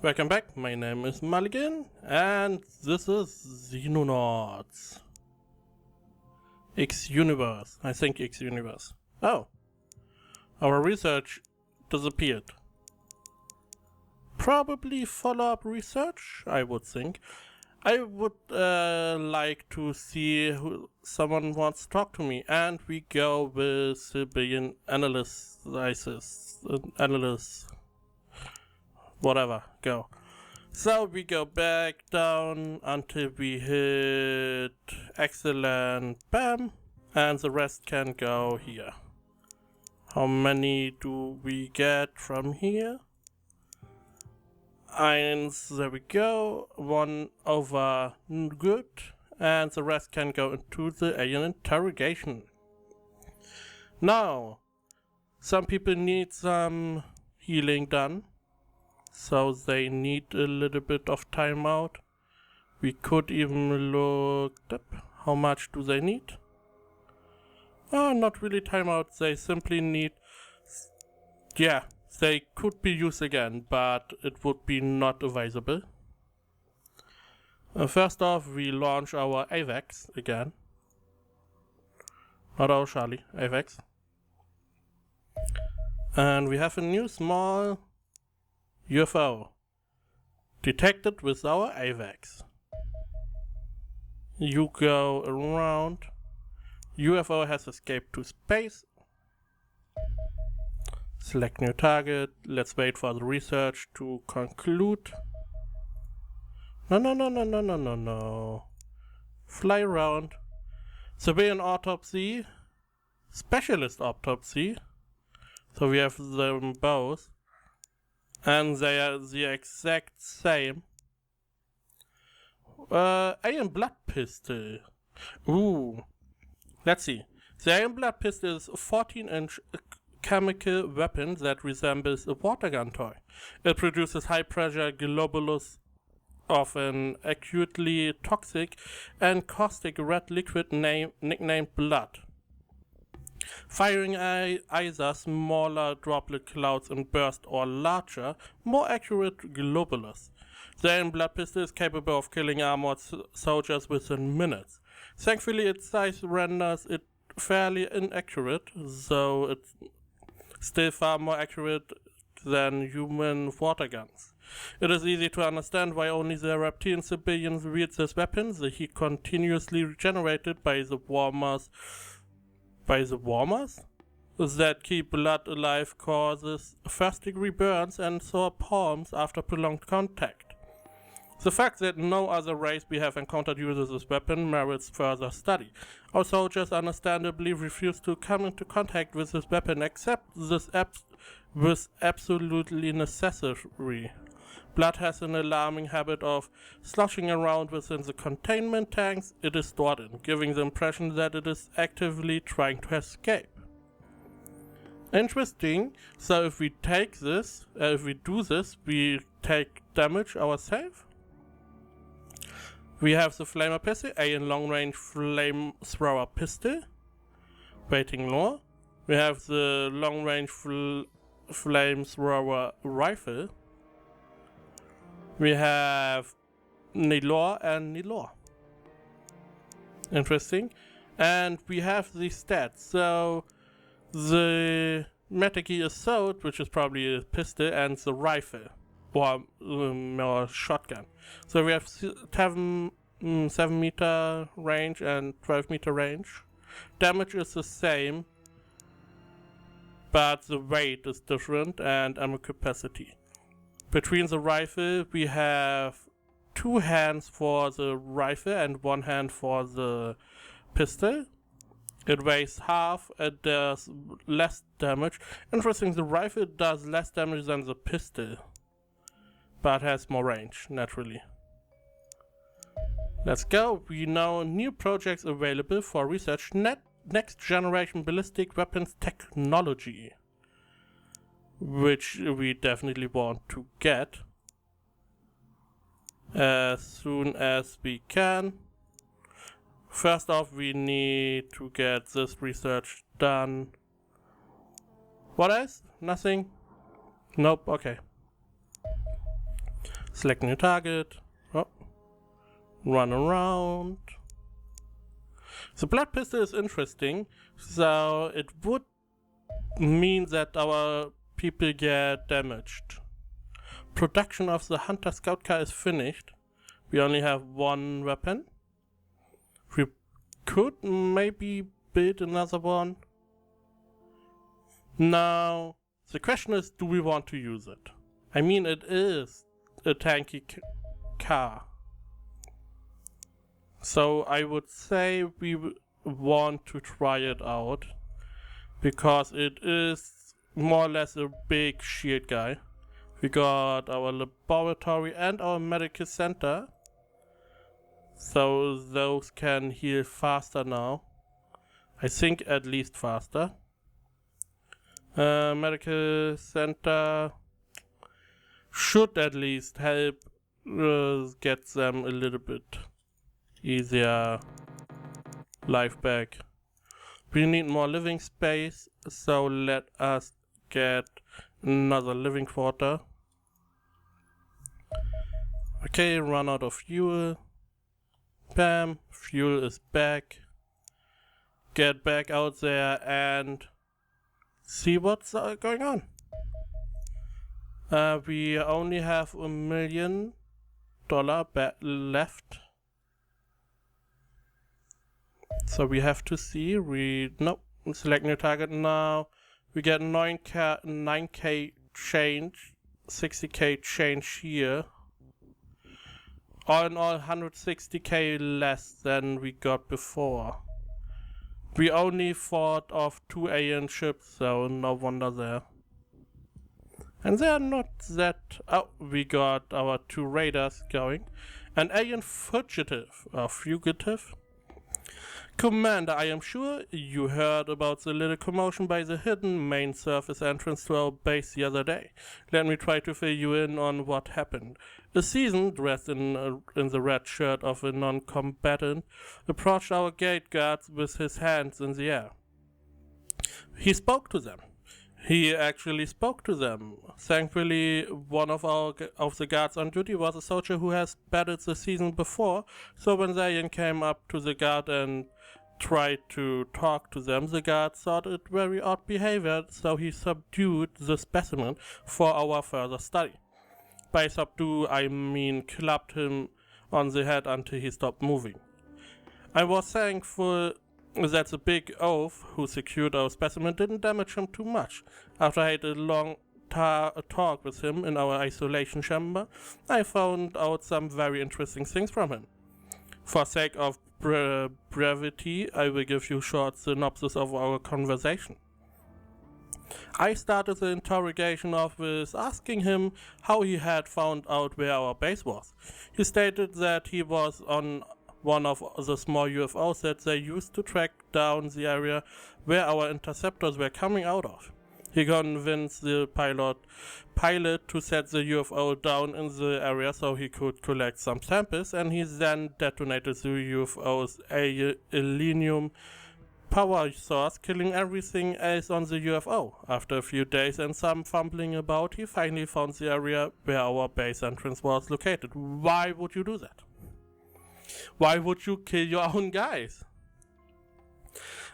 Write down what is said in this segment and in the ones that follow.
Welcome back, my name is Mulligan, and this is Xenonauts. X-Universe, I think X-Universe. Oh, our research disappeared. Probably follow-up research, I would think. I would like to see who someone wants to talk to me, and we go with civilian analysts, whatever, go. So we go back down until we hit excellent, bam, and the rest can go here. How many do we get from here? Eins, there we go, 1 over, good, and the rest can go into the alien interrogation. Now, some people need some healing done. So they need a little bit of timeout. We could even look up how much do they need. Not really timeout, they simply need, yeah, they could be used again, but it would be not available. First off, we launch our AVAX again. Not our Charlie, AVAX. And we have a new small UFO detected with our AVAX. You go around. UFO has escaped to space. Select new target. Let's wait for the research to conclude. No. Fly around. Civilian autopsy. Specialist autopsy. So we have them both. And they are the exact same. Alien blood pistol. Ooh. Let's see. The alien blood pistol is a 14-inch chemical weapon that resembles a water gun toy. It produces high-pressure globules of an acutely toxic and caustic red liquid nicknamed blood. Firing either smaller droplet clouds in burst or larger, more accurate globules. The alien blood pistol is capable of killing armored soldiers within minutes. Thankfully, its size renders it fairly inaccurate, though it's still far more accurate than human water guns. It is easy to understand why only the reptilian civilians wield this weapon. The heat continuously regenerated by the warmers that keep blood alive causes first-degree burns and sore palms after prolonged contact. The fact that no other race we have encountered uses this weapon merits further study. Our soldiers understandably refuse to come into contact with this weapon except this was absolutely necessary. Blood has an alarming habit of sloshing around within the containment tanks it is stored in, giving the impression that it is actively trying to escape. Interesting. So if we do this, we take damage ourselves. We have the flamer pistol, alien long-range flamethrower pistol. Waiting lore. We have the long-range flamethrower rifle. We have Nilor and Nilor. Interesting. And we have the stats. So the Metaki Assault, which is probably a pistol, and the rifle, or more shotgun. So we have 7 meter range and 12 meter range. Damage is the same, but the weight is different and ammo capacity. Between the rifle, we have 2 hands for the rifle and 1 hand for the pistol. It weighs half, it does less damage. Interesting, the rifle does less damage than the pistol, but has more range, naturally. Let's go. We know new projects available for research. Next generation ballistic weapons technology, which we definitely want to get as soon as we can. First off, we need to get this research done. What else? Nothing? Nope, okay. Select new target. Oh. Run around. The blood pistol is interesting, so it would mean that our people get damaged. Production of the Hunter Scout car is finished. We only have one weapon. We could maybe build another one. Now, the question is, do we want to use it? I mean, it is a tanky car. So I would say we want to try it out, because it is more or less a big shield guy. We got our laboratory and our medical center, so those can heal faster now. I think at least faster. Medical center should at least help get them a little bit easier life back. We need more living space, so let us get another living quarter. Okay, run out of fuel. Bam, fuel is back. Get back out there and see what's going on. We only have $1 million left. So we have to see. Nope. Select new target now. We get 9k change, 60k change here. All in all, 160k less than we got before. We only fought off 2 alien ships, so no wonder there. And they are not that... Oh, we got our 2 raiders going. An alien fugitive, or fugitive. Commander, I am sure you heard about the little commotion by the hidden main surface entrance to our base the other day. Let me try to fill you in on what happened. A citizen, dressed in the red shirt of a non-combatant, approached our gate guards with his hands in the air. He spoke to them. He actually spoke to them. Thankfully, one of the guards on duty was a soldier who has battled the season before, so when the alien came up to the guard and tried to talk to them, the guard thought it very odd behavior, so he subdued the specimen for our further study. By subdue, I mean clubbed him on the head until he stopped moving. I was thankful that the big oaf who secured our specimen didn't damage him too much. After I had a long talk with him in our isolation chamber, I found out some very interesting things from him. For sake of brevity, I will give you a short synopsis of our conversation. I started the interrogation off with asking him how he had found out where our base was. He stated that he was on one of the small UFOs that they used to track down the area where our interceptors were coming out of. He convinced the pilot to set the UFO down in the area so he could collect some samples, and he then detonated the UFO's aluminium power source, killing everything else on the UFO. After a few days and some fumbling about, he finally found the area where our base entrance was located. Why would you do that? Why would you kill your own guys?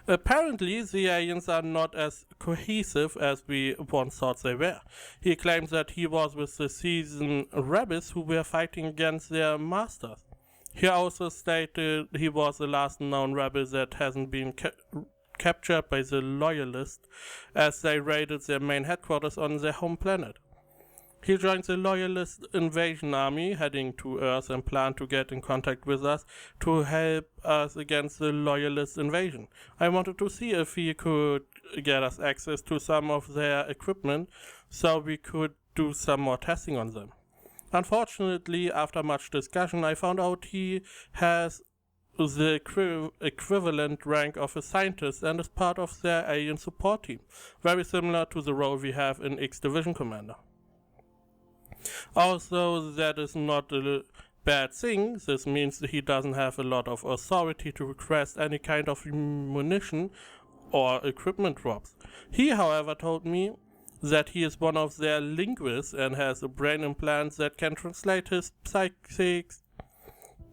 Apparently, the aliens are not as cohesive as we once thought they were. He claims that he was with the seasoned rebels who were fighting against their masters. He also stated he was the last known rebel that hasn't been captured by the Loyalists as they raided their main headquarters on their home planet. He joined the Loyalist invasion army, heading to Earth, and planned to get in contact with us to help us against the Loyalist invasion. I wanted to see if he could get us access to some of their equipment so we could do some more testing on them. Unfortunately, after much discussion, I found out he has the equivalent rank of a scientist and is part of their alien support team, very similar to the role we have in X Division Commander. Also, that is not a bad thing. This means that he doesn't have a lot of authority to request any kind of munition or equipment drops. He, however, told me that he is one of their linguists and has a brain implant that can translate his psychic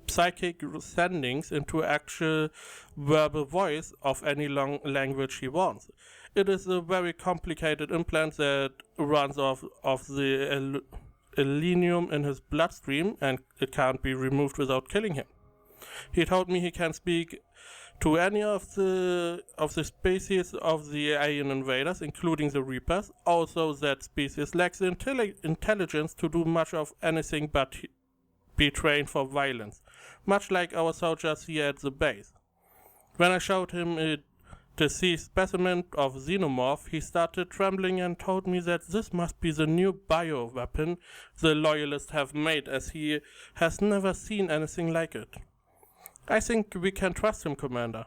sendings into actual verbal voice of any long language he wants. It is a very complicated implant that runs off of the selenium in his bloodstream, and it can't be removed without killing him. He told me he can speak to any of the species of the alien invaders, including the Reapers. Also, that species lacks the intelligence to do much of anything but be trained for violence, much like our soldiers here at the base. When I showed him a deceased specimen of Xenomorph, he started trembling and told me that this must be the new bioweapon the Loyalists have made, as he has never seen anything like it. I think we can trust him, Commander.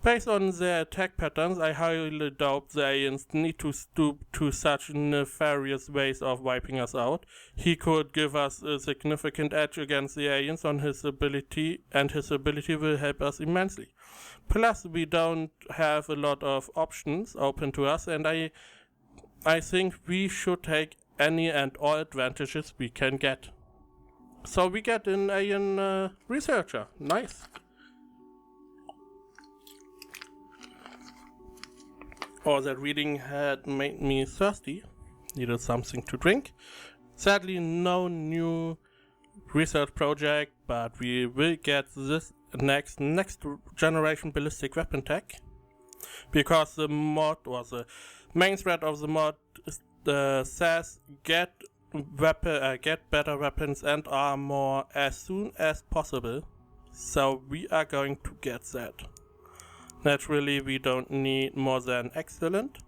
Based on their attack patterns, I highly doubt the aliens need to stoop to such nefarious ways of wiping us out. He could give us a significant edge against the aliens on his ability, and his ability will help us immensely. Plus, we don't have a lot of options open to us, and I think we should take any and all advantages we can get. So we get an alien researcher. Nice. Oh, that reading had made me thirsty. Needed something to drink. Sadly, no new research project, but we will get this next generation ballistic weapon tech, because the mod, or the main thread of the mod, says get better weapons and armor as soon as possible. So we are going to get that. Naturally, we don't need more than excellent.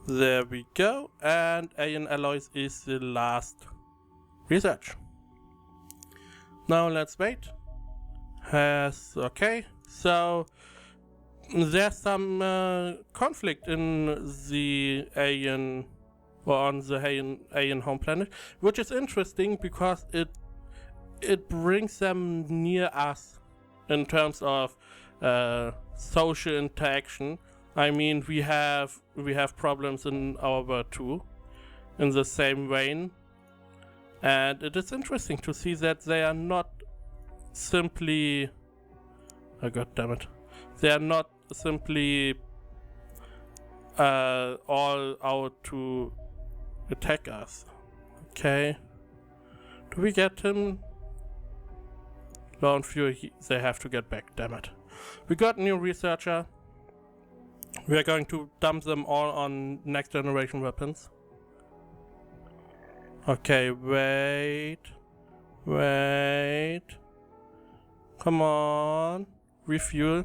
There we go. And alien alloys is the last research. Now let's wait. Okay, so there's some conflict in the alien, or on the alien home planet, which is interesting because it brings them near us in terms of social interaction. I mean, we have problems in our world too, in the same vein, and it is interesting to see that they are not simply, oh god damn it, they are not simply all out to attack us. Okay, do we get him? Lone Fury, they have to get back, damn it. We got new researcher. We are going to dump them all on next generation weapons. Okay, wait. Come on. Refuel.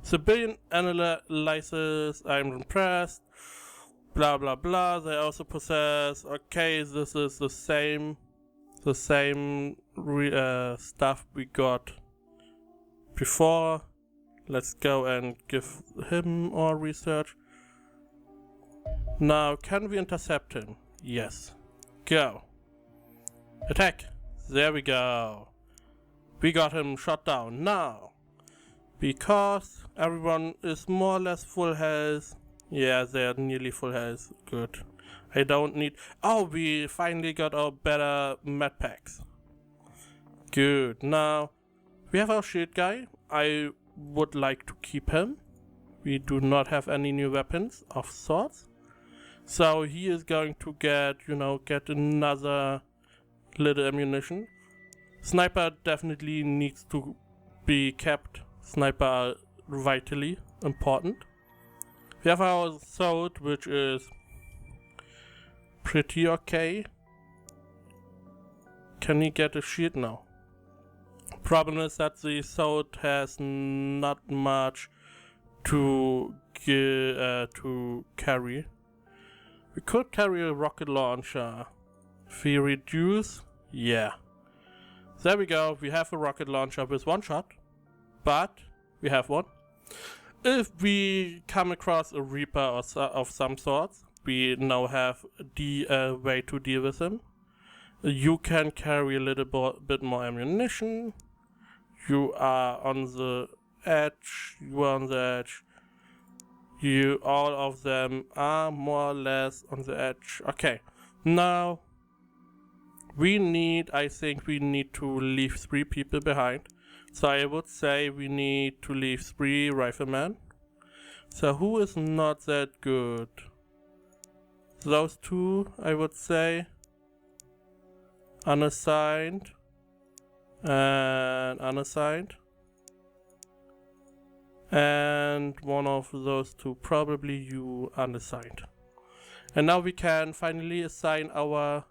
Civilian analysis, I'm impressed. Blah blah blah. They also possess. Okay, this is the same stuff we got before. Let's go and give him our research. Now, can we intercept him? Yes. Go. Attack. There we go. We got him shot down. Now, because everyone is more or less full health. Yeah, they're nearly full health. Good. I don't need... Oh, we finally got our better med packs. Good. Now, we have our shield guy. I would like to keep him. We do not have any new weapons of sorts. So he is going to get another little ammunition. Sniper definitely needs to be kept. Sniper are vitally important. We have our sword, which is pretty okay. Can he get a shield now? Problem is that the sword has not much to carry. We could carry a rocket launcher. If we reduce, yeah. There we go. We have a rocket launcher with one shot, but we have one. If we come across a Reaper of some sort, we now have the way to deal with him. You can carry a little bit more ammunition. You are on the edge. You are on the edge. All of them are more or less on the edge. Okay, now I think we need to leave 3 people behind. So I would say we need to leave 3 riflemen. So who is not that good? Those 2, I would say. Unassigned. And unassigned. And one of those 2, probably you, unassigned. And now we can finally assign our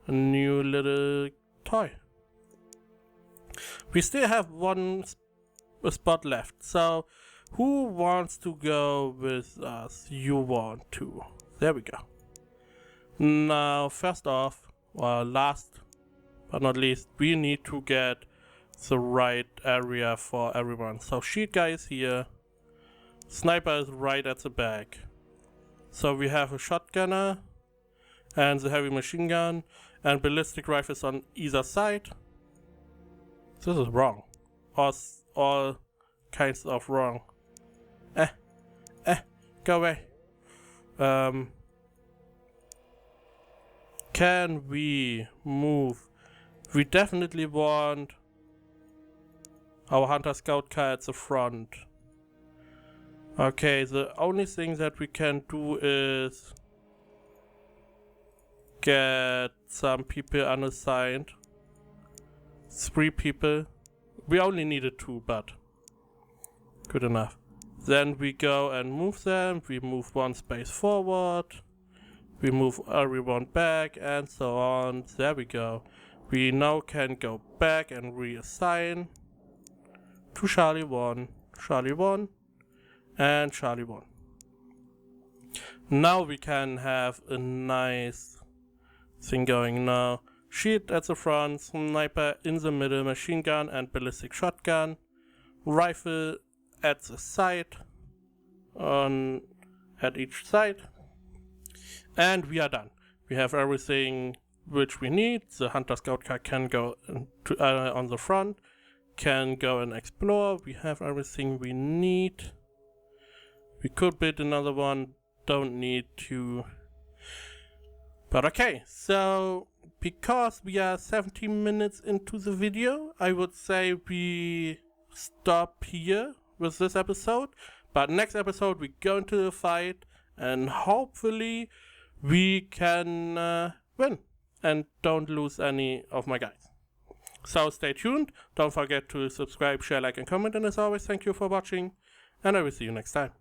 new little toy. We still have one spot left, so who wants to go with us? You want to. There we go. Now, first off, or last but not least, we need to get the right area for everyone. So shield guy is here. Sniper is right at the back. So we have a shotgunner and the heavy machine gun and ballistic rifles on either side. This is wrong. All kinds of wrong. Go away. Can we move? We definitely want our Hunter Scout car at the front. Okay, the only thing that we can do is get some people unassigned. 3 people. We only needed 2, but good enough. Then we go and move them. We move 1 space forward. We move everyone back and so on. There we go. We now can go back and reassign to Charlie 1, Charlie 1, and Charlie 1. Now we can have a nice thing going now. Shield at the front, sniper in the middle, machine gun and ballistic shotgun, rifle at the side, at each side, and we are done. We have everything which we need. The Hunter Scout car can go on the front, can go and explore. We have everything we need. We could build another one, don't need to. But okay, so because we are 17 minutes into the video, I would say we stop here with this episode. But next episode we go into the fight and hopefully we can win and don't lose any of my guys. So stay tuned, don't forget to subscribe, share, like and comment, and as always, thank you for watching, and I will see you next time.